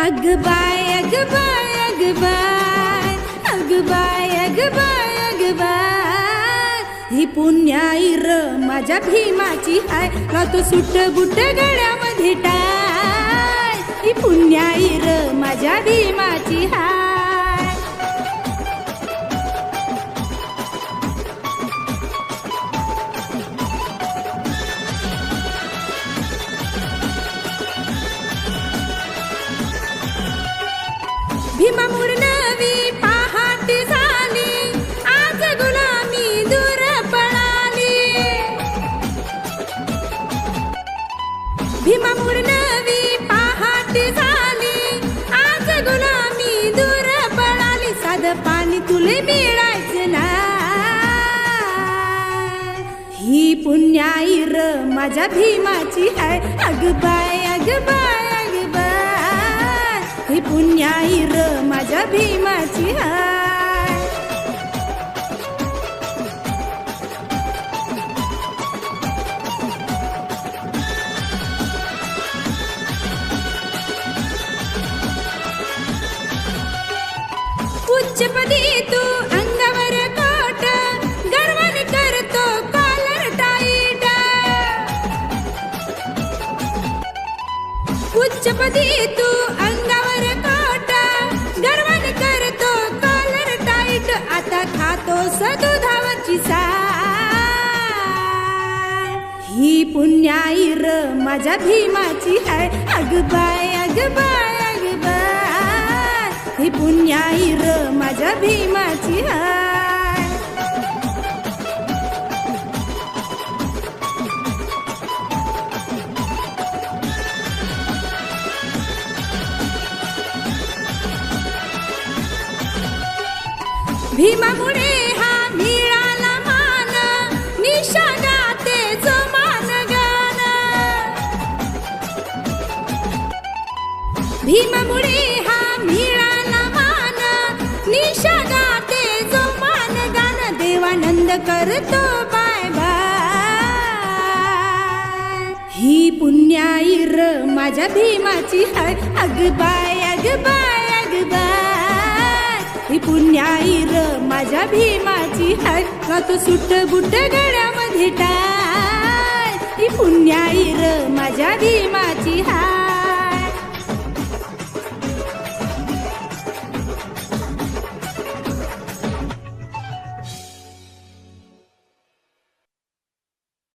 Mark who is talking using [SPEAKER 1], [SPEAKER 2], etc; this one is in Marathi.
[SPEAKER 1] अग बाय अग बाय अग बाय अग बाय अग बाय अग बाय ही पुण्याई र माझ्या भीमाची हाय तो सुट बुट गळ्यामध्ये टाय ही पुण्याई र माझ्या भीमाची हाय भीमा नवी पहाट झाली आज गुलामी दूर पळाली भीमा नवी पहाट झाली आज गुलामी दूर पळाली साध पाणी तुले मिळायचं ना ही पुण्याई र माझ्या भीमाची हाय अग बाय अग बाय अग बाय ही पुण्याई र माझ्या भीमाची हाय उच्चपदी तू अंगावर कोट गर्वाने करतो कॉलर टाईट उच्चपदी तू अंगावर कोट गर्वाने करतो कॉलर टाईट आता खातोस दुधावरची साय ही पुण्याई र माझ्या भीमाची हाय अग बाय अग बाय अग बाय ही पुण्याई र माझ्या भीमाची हाय भीमामुळे हा मिळाला मान निशा गाते जो मान गान भीमामुळे हा मिळाला मान निशा गाते जो मान गान देवानंद करतो बाय बाय ही पुण्याई र माझ्या भीमाची हाय अग बाय अग बाय अग बाय ही पुण्याई र माझ्या भीमाची हाय तो सुट बुट गळ्यामध्ये टाय ही पुण्याई र माझ्या भीमाची हाय